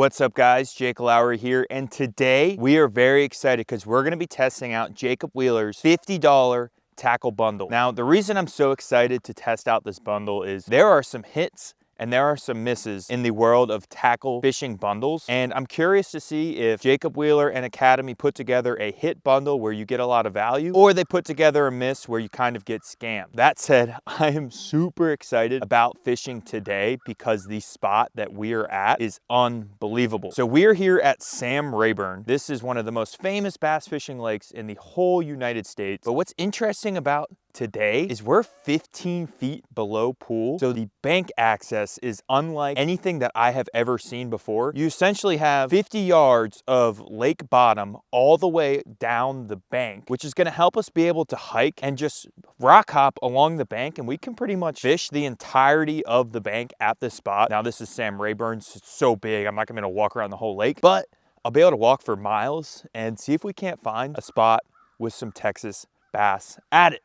What's up guys, Jake Lowry here, and today we are very excited because we're going to be testing out Jacob Wheeler's $50 tackle bundle. Now the reason I'm so excited to test out this bundle is there are some hits and there are some misses in the world of tackle fishing bundles. And I'm curious to see if Jacob Wheeler and Academy put together a hit bundle where you get a lot of value, or they put together a miss where you kind of get scammed. That said, I am super excited about fishing today because the spot that we are at is unbelievable. So we're here at Sam Rayburn. This is one of the most famous bass fishing lakes in the whole United States. But what's interesting about today is we're 15 feet below pool, so the bank access is unlike anything that I have ever seen before. You essentially have 50 yards of lake bottom all the way down the bank, which is going to help us be able to hike and just rock hop along the bank, and we can pretty much fish the entirety of the bank at this spot. Now this is Sam Rayburn's, it's so big I'm not going to walk around the whole lake, but I'll be able to walk for miles and see if we can't find a spot with some Texas bass at it.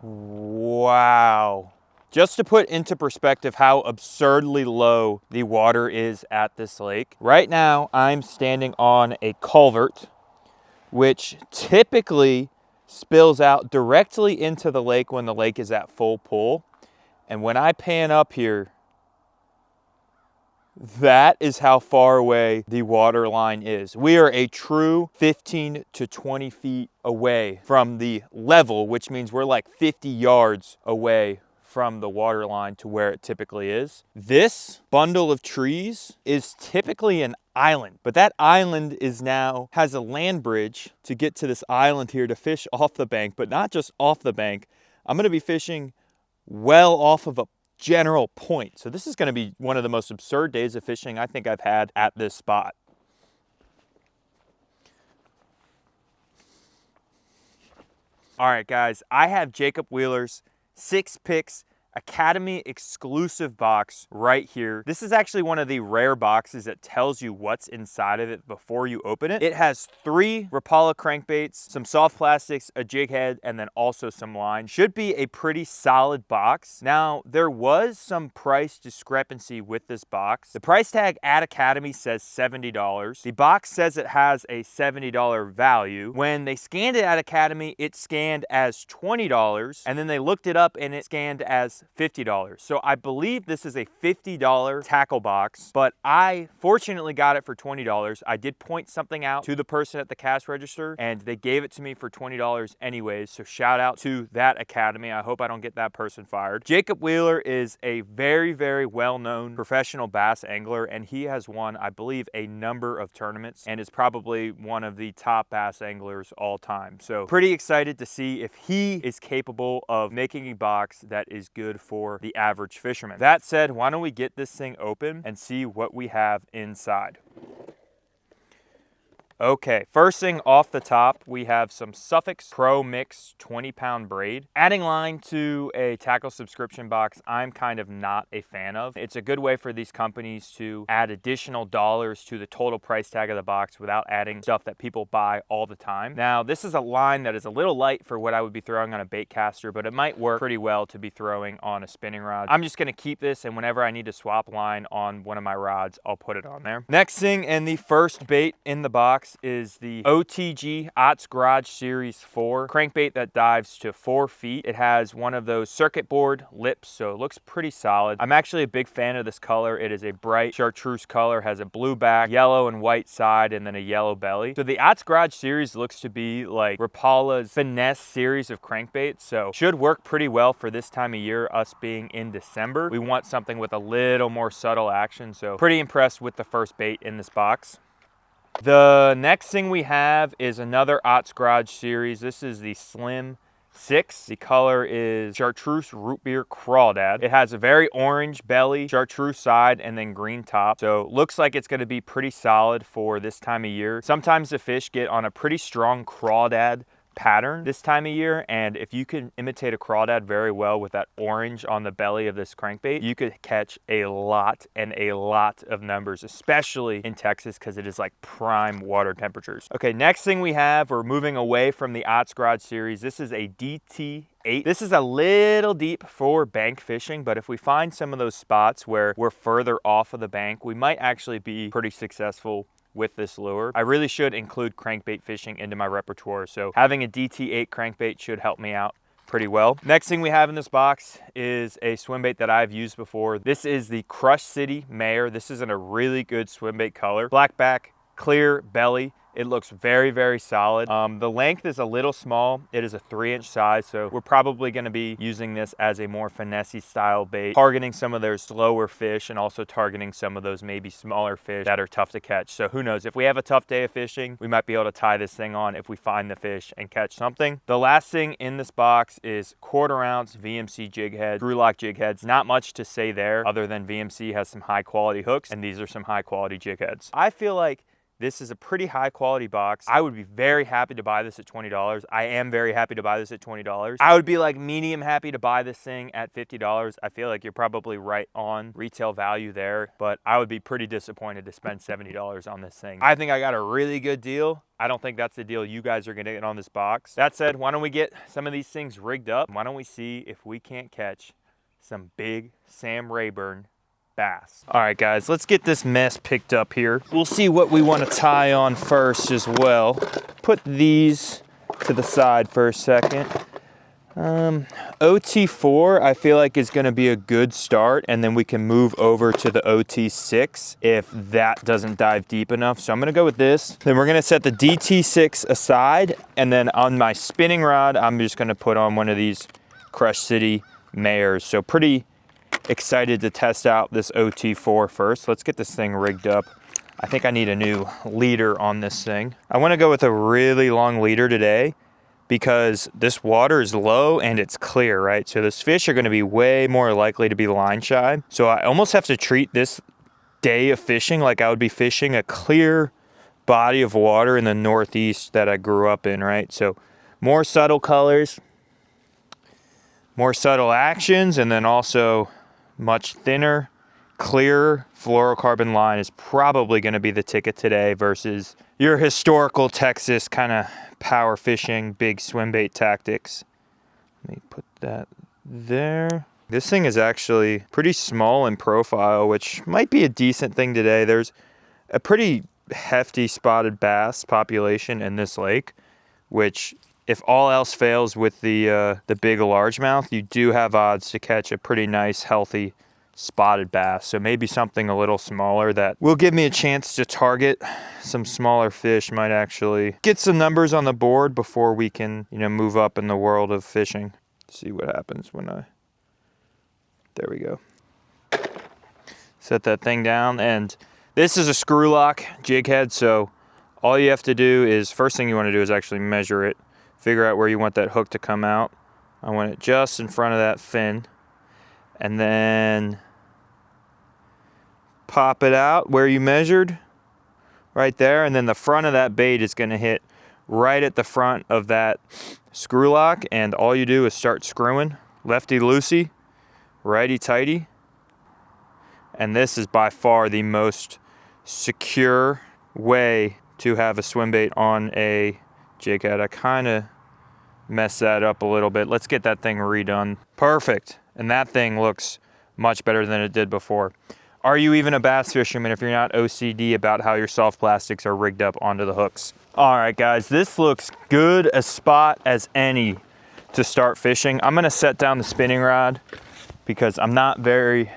Wow. Just to put into perspective how absurdly low the water is at this lake, right now I'm standing on a culvert, which typically spills out directly into the lake when the lake is at full pull. And when I pan up here, that is how far away the water line is. We are a true 15 to 20 feet away from the level, which means we're like 50 yards away from the water line to where it typically is. This bundle of trees is typically an island, but that island has a land bridge to get to this island here to fish off the bank, but not just off the bank. I'm gonna be fishing well off of a general point. So this is going to be one of the most absurd days of fishing I think I've had at this spot. All right, guys, I have Jacob Wheeler's 6 Picks Academy exclusive box right here. This is actually one of the rare boxes that tells you what's inside of it before you open it. It has 3 Rapala crankbaits, some soft plastics, a jig head, and then also some line. Should be a pretty solid box. Now, there was some price discrepancy with this box. The price tag at Academy says $70. The box says it has a $70 value. When they scanned it at Academy, it scanned as $20, and then they looked it up and it scanned as $50. So I believe this is a $50 tackle box, but I fortunately got it for $20. I did point something out to the person at the cash register and they gave it to me for $20 anyways. So shout out to that Academy. I hope I don't get that person fired. Jacob Wheeler is a very, very well-known professional bass angler, and he has won, I believe, a number of tournaments and is probably one of the top bass anglers all time. So pretty excited to see if he is capable of making a box that is good for the average fisherman. That said, why don't we get this thing open and see what we have inside. Okay, first thing off the top, we have some Suffix Pro Mix 20-pound braid. Adding line to a tackle subscription box, I'm kind of not a fan of. It's a good way for these companies to add additional dollars to the total price tag of the box without adding stuff that people buy all the time. Now, this is a line that is a little light for what I would be throwing on a bait caster, but it might work pretty well to be throwing on a spinning rod. I'm just gonna keep this, and whenever I need to swap line on one of my rods, I'll put it on there. Next thing, and the first bait in the box, is the OTG Otts Garage Series 4 crankbait that dives to 4 feet. It has one of those circuit board lips, so it looks pretty solid. I'm actually a big fan of this color. It is a bright chartreuse color, has a blue back, yellow and white side, and then a yellow belly. So the Otts Garage Series looks to be like Rapala's finesse series of crankbaits, so should work pretty well for this time of year, us being in December. We want something with a little more subtle action, so pretty impressed with the first bait in this box. The next thing we have is another Otts Garage Series. This is the Slim 6. The color is chartreuse root beer crawdad. It has a very orange belly, chartreuse side, and then green top. So looks like it's going to be pretty solid for this time of year. Sometimes the fish get on a pretty strong crawdad pattern this time of year, and if you can imitate a crawdad very well with that orange on the belly of this crankbait, you could catch a lot of numbers, especially in Texas, because it is like prime water temperatures. Okay, next thing we have, we're moving away from the Ott's Garage series. This is a DT8. This is a little deep for bank fishing, but if we find some of those spots where we're further off of the bank, we might actually be pretty successful with this lure. I really should include crankbait fishing into my repertoire, so having a DT8 crankbait should help me out pretty well. Next thing we have in this box is a swim bait that I've used before. This is the Crush City Mayor. This is in a really good swim bait color. Black back, clear belly. It looks very, very solid. The length is a little small. It is a 3-inch size, so we're probably gonna be using this as a more finesse style bait, targeting some of those slower fish and also targeting some of those maybe smaller fish that are tough to catch. So who knows, if we have a tough day of fishing, we might be able to tie this thing on if we find the fish and catch something. The last thing in this box is 1/4 ounce VMC jig head, screw lock jig heads. Not much to say there other than VMC has some high quality hooks and these are some high quality jig heads. I feel like this is a pretty high quality box. I would be very happy to buy this at $20. I am very happy to buy this at $20. I would be like medium happy to buy this thing at $50. I feel like you're probably right on retail value there, but I would be pretty disappointed to spend $70 on this thing. I think I got a really good deal. I don't think that's the deal you guys are gonna get on this box. That said, why don't we get some of these things rigged up? Why don't we see if we can't catch some big Sam Rayburn bass. All right, guys, let's get this mess picked up here. We'll see what we want to tie on first as well. Put these to the side for a second. OT4, I feel like is going to be a good start, and then we can move over to the OT6 if that doesn't dive deep enough. So I'm going to go with this. Then we're going to set the DT6 aside, and then on my spinning rod, I'm just going to put on one of these Crush City Mayors. So pretty excited to test out this OT4 first. Let's get this thing rigged up. I think I need a new leader on this thing. I want to go with a really long leader today because this water is low and it's clear, right? So those fish are going to be way more likely to be line shy. So I almost have to treat this day of fishing like I would be fishing a clear body of water in the Northeast that I grew up in, right? So more subtle colors, more subtle actions, and then also much thinner, clearer fluorocarbon line is probably going to be the ticket today versus your historical Texas kind of power fishing, big swim bait tactics. Let me put that there. This thing is actually pretty small in profile, which might be a decent thing today. There's a pretty hefty spotted bass population in this lake, which if all else fails with the big largemouth, you do have odds to catch a pretty nice, healthy spotted bass. So maybe something a little smaller that will give me a chance to target some smaller fish might actually get some numbers on the board before we can, move up in the world of fishing. See what happens when there we go. Set that thing down, and this is a screw lock jig head, so all you have to do is, first thing you want to do is actually measure it. Figure out where you want that hook to come out. I want it just in front of that fin. And then pop it out where you measured, right there. And then the front of that bait is going to hit right at the front of that screw lock. And all you do is start screwing, lefty loosey, righty tighty. And this is by far the most secure way to have a swim bait on a jig head. I kind of mess that up a little bit. Let's get that thing redone. Perfect. And that thing looks much better than it did before. Are you even a bass fisherman if you're not OCD about how your soft plastics are rigged up onto the hooks? All right, guys, this looks good a spot as any to start fishing. I'm gonna set down the spinning rod because I'm not very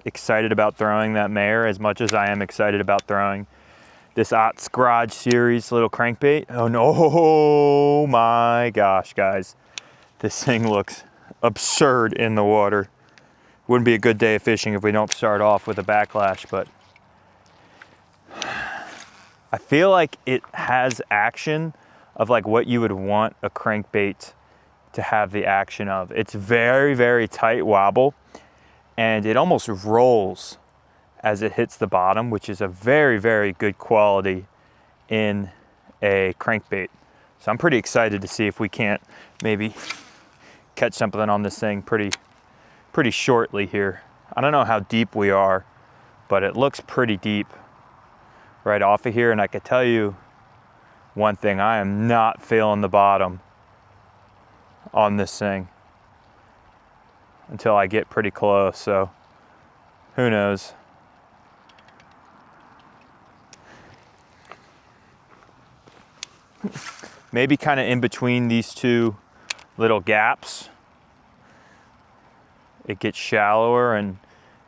excited about throwing that Mayor as much as I am excited about throwing this Ott's Garage series little crankbait. Oh no, oh my gosh, guys. This thing looks absurd in the water. Wouldn't be a good day of fishing if we don't start off with a backlash, but I feel like it has action of like what you would want a crankbait to have the action of. It's very, very tight wobble, and it almost rolls as it hits the bottom, which is a very, very good quality in a crankbait. So I'm pretty excited to see if we can't maybe catch something on this thing pretty shortly here. I don't know how deep we are, but it looks pretty deep right off of here. And I could tell you one thing, I am not feeling the bottom on this thing until I get pretty close. So who knows? Maybe kind of in between these two little gaps, it gets shallower and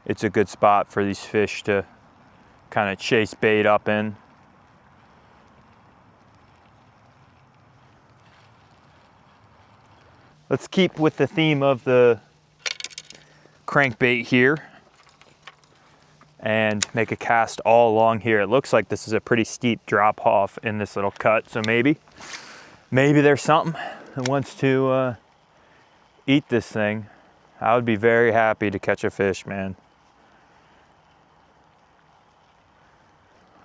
it's a good spot for these fish to kind of chase bait up in. Let's keep with the theme of the crankbait here and make a cast all along here. It looks like this is a pretty steep drop off in this little cut, so maybe there's something that wants to eat this thing. I would be very happy to catch a fish, man.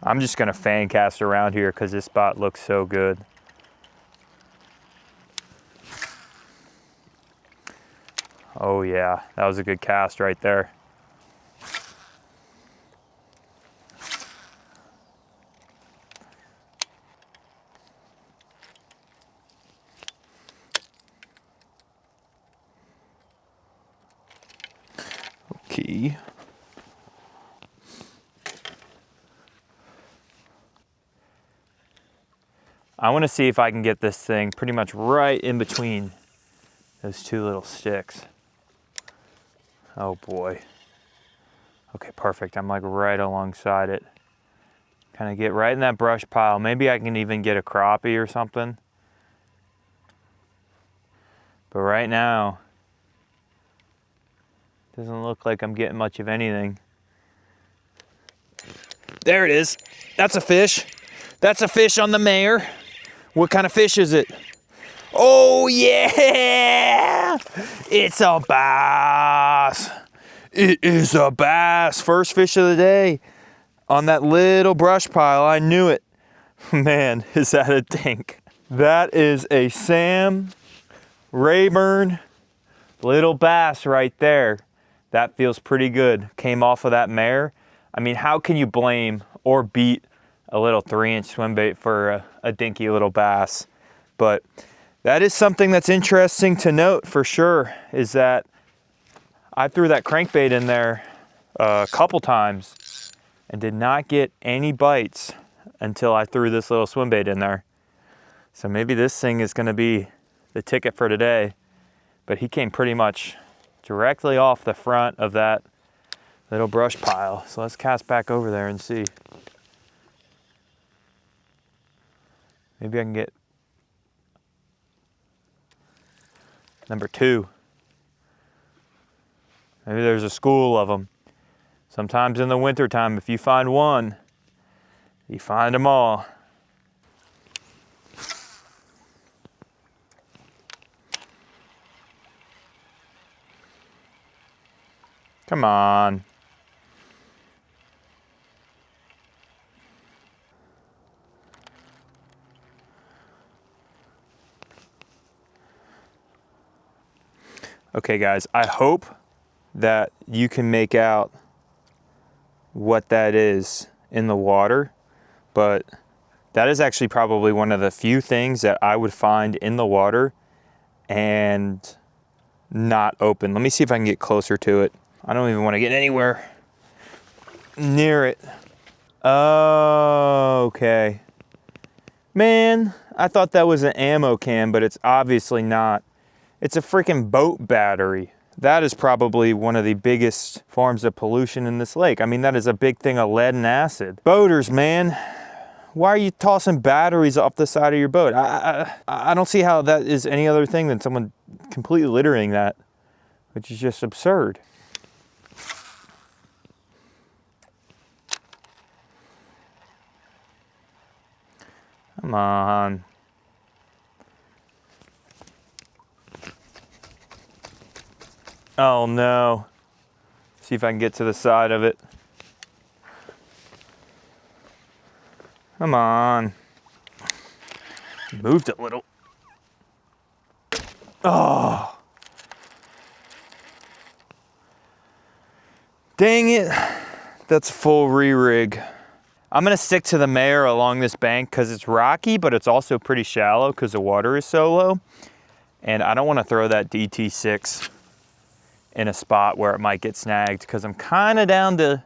I'm just gonna fan cast around here because this spot looks so good. Oh yeah, that was a good cast right there. Okay. I want to see if I can get this thing pretty much right in between those two little sticks. Oh boy. Okay, perfect. I'm like right alongside it. Kind of get right in that brush pile. Maybe I can even get a crappie or something. But right now, doesn't look like I'm getting much of anything. There it is. That's a fish. That's a fish on the mare. What kind of fish is it? Oh yeah! It's a bass. It is a bass. First fish of the day on that little brush pile. I knew it. Man, is that a dink. That is a Sam Rayburn little bass right there. That feels pretty good. Came off of that mare. I mean, how can you blame or beat a little 3-inch swim bait for a dinky little bass? But that is something that's interesting to note for sure, is that I threw that crankbait in there a couple times and did not get any bites until I threw this little swim bait in there. So maybe this thing is gonna be the ticket for today. But he came pretty much directly off the front of that little brush pile. So let's cast back over there and see. Maybe I can get number 2. Maybe there's a school of them. Sometimes in the wintertime, if you find one, you find them all. Come on. Okay guys, I hope that you can make out what that is in the water, but that is actually probably one of the few things that I would find in the water and not open. Let me see if I can get closer to it. I don't even want to get anywhere near it. Oh, okay. Man, I thought that was an ammo can, but it's obviously not. It's a freaking boat battery. That is probably one of the biggest forms of pollution in this lake. I mean, that is a big thing of lead and acid. Boaters, man. Why are you tossing batteries off the side of your boat? I don't see how that is any other thing than someone completely littering that, which is just absurd. Come on. Oh no. See if I can get to the side of it. Come on. Moved a little. Oh. Dang it. That's a full re-rig. I'm gonna stick to the mare along this bank because it's rocky, but it's also pretty shallow because the water is so low. And I don't want to throw that DT6 in a spot where it might get snagged because I'm kind of down to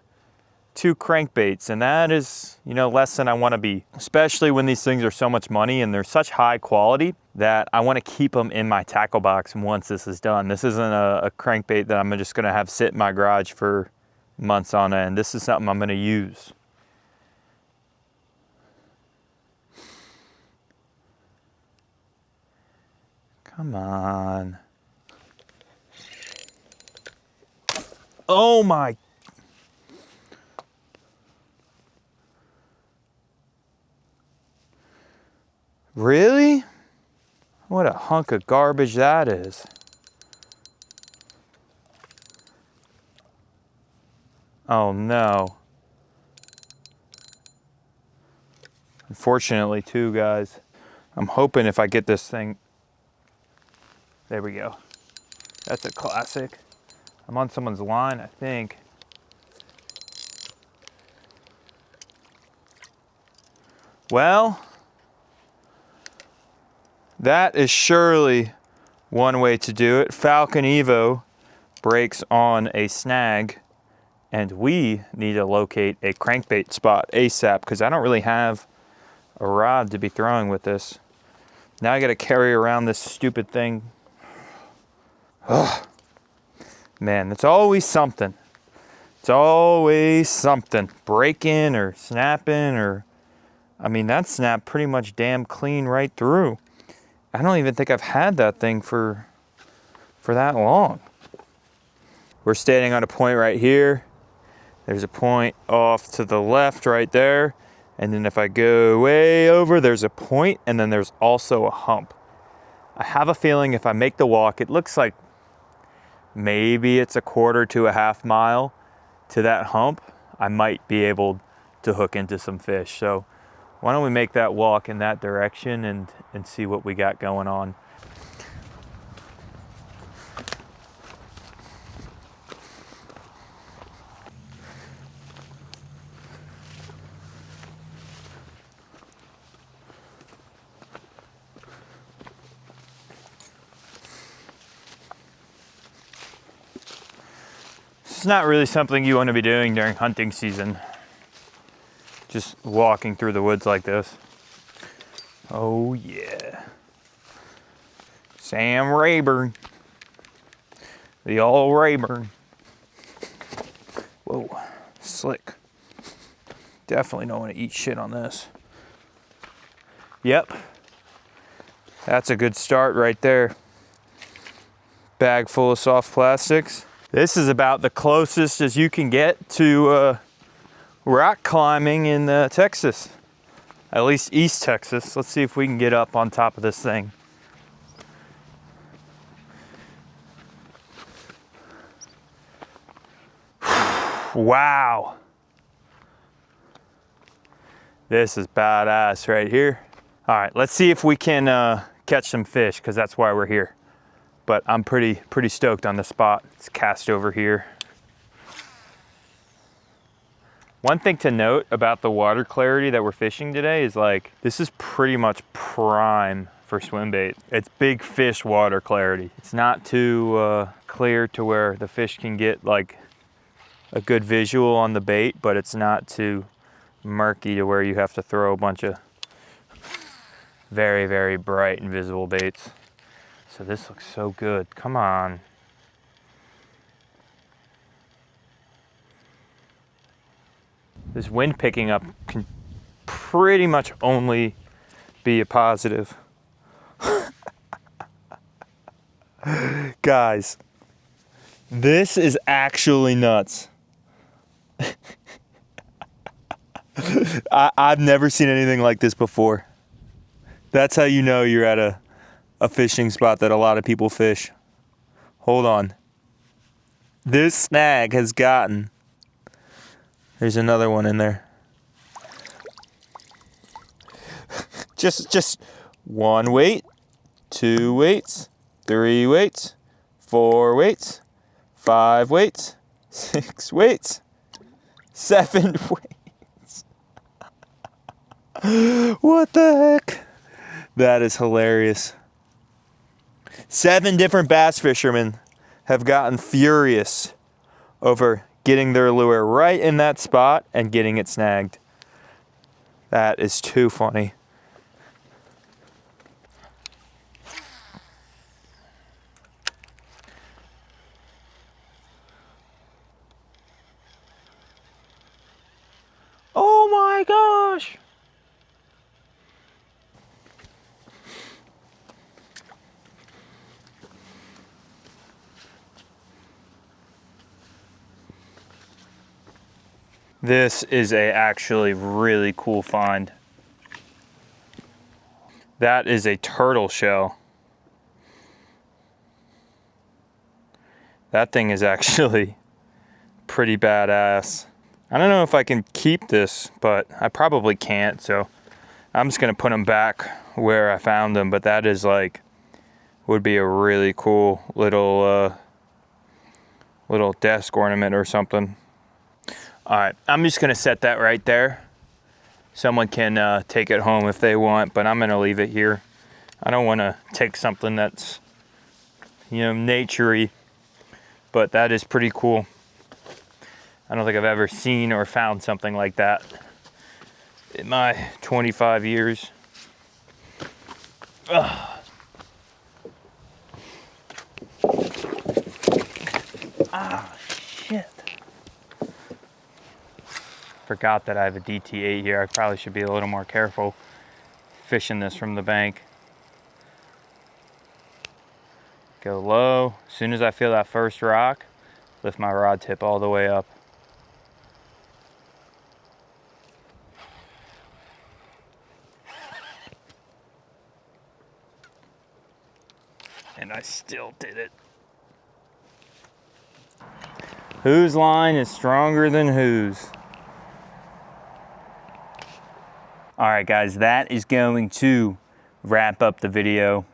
2 crankbaits, and that is, you know, less than I want to be, especially when these things are so much money and they're such high quality that I want to keep them in my tackle box once this is done. This isn't a crankbait that I'm just going to have sit in my garage for months on end. This is something I'm going to use. Come on. Oh my. Really? What a hunk of garbage that is. Oh no. Unfortunately too, guys. I'm hoping if I get this thing. There we go. That's a classic. I'm on someone's line, I think. Well, that is surely one way to do it. Falcon Evo breaks on a snag, and we need to locate a crankbait spot ASAP because I don't really have a rod to be throwing with this. Now I got to carry around this stupid thing. Ugh. Man, it's always something. It's always something. Breaking or snapping or... I mean, that snapped pretty much damn clean right through. I don't even think I've had that thing for that long. We're standing on a point right here. There's a point off to the left right there. And then if I go way over, there's a point, and then there's also a hump. I have a feeling if I make the walk, it looks like maybe it's a 1/4 to a 1/2 mile to that hump. I might be able to hook into some fish. So why don't we make that walk in that direction and see what we got going on. It's not really something you want to be doing during hunting season. Just walking through the woods like this. Oh yeah. Sam Rayburn. The old Rayburn. Whoa, slick. Definitely don't want to eat shit on this. Yep. That's a good start right there. Bag full of soft plastics. This is about the closest as you can get to rock climbing in Texas. At least East Texas. Let's see if we can get up on top of this thing. Wow. This is badass right here. All right, let's see if we can catch some fish because that's why we're here. But I'm pretty stoked on the spot. It's cast over here. One thing to note about the water clarity that we're fishing today is like, this is pretty much prime for swim bait. It's big fish water clarity. It's not too clear to where the fish can get like a good visual on the bait, but it's not too murky to where you have to throw a bunch of very, very bright and visible baits. So this looks so good. Come on. This wind picking up can pretty much only be a positive. Guys, this is actually nuts. I've never seen anything like this before. That's how you know you're at a fishing spot that a lot of people fish. Hold on. This snag has gotten... There's another one in there. Just 1 weight, 2 weights, 3 weights, 4 weights, 5 weights, 6 weights, 7 weights. What the heck? That is hilarious. 7 different bass fishermen have gotten furious over getting their lure right in that spot and getting it snagged. That is too funny. Oh my gosh! This is a actually really cool find. That is a turtle shell. That thing is actually pretty badass. I don't know if I can keep this, but I probably can't, so I'm just gonna put them back where I found them, but that is like, would be a really cool little desk ornament or something. All right, I'm just gonna set that right there. Someone can take it home if they want, but I'm gonna leave it here. I don't wanna take something that's, you know, naturey, but that is pretty cool. I don't think I've ever seen or found something like that in my 25 years. Ugh. Ah, shit. Forgot that I have a DT8 here. I probably should be a little more careful fishing this from the bank. Go low. As soon as I feel that first rock, lift my rod tip all the way up. And I still did it. Whose line is stronger than whose? All right, guys, that is going to wrap up the video.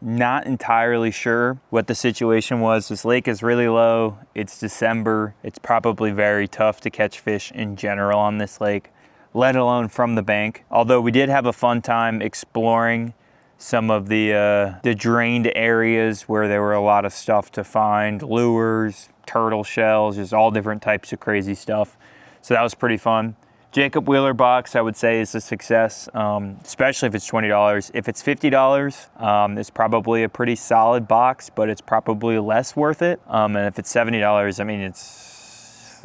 Not entirely sure what the situation was. This lake is really low. It's December. It's probably very tough to catch fish in general on this lake, let alone from the bank. Although we did have a fun time exploring some of the drained areas where there were a lot of stuff to find, lures, turtle shells, just all different types of crazy stuff. So that was pretty fun. Jacob Wheeler box, I would say, is a success, especially if it's $20. If it's $50, it's probably a pretty solid box, but it's probably less worth it. And if it's $70, I mean,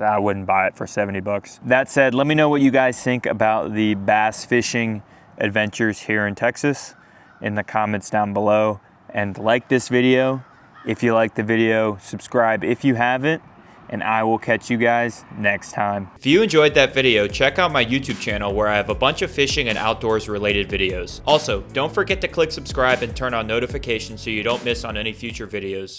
I wouldn't buy it for 70 bucks. That said, let me know what you guys think about the bass fishing adventures here in Texas in the comments down below. And like this video if you like the video, subscribe if you haven't, and I will catch you guys next time. If you enjoyed that video, check out my YouTube channel where I have a bunch of fishing and outdoors related videos. Also, don't forget to click subscribe and turn on notifications so you don't miss on any future videos.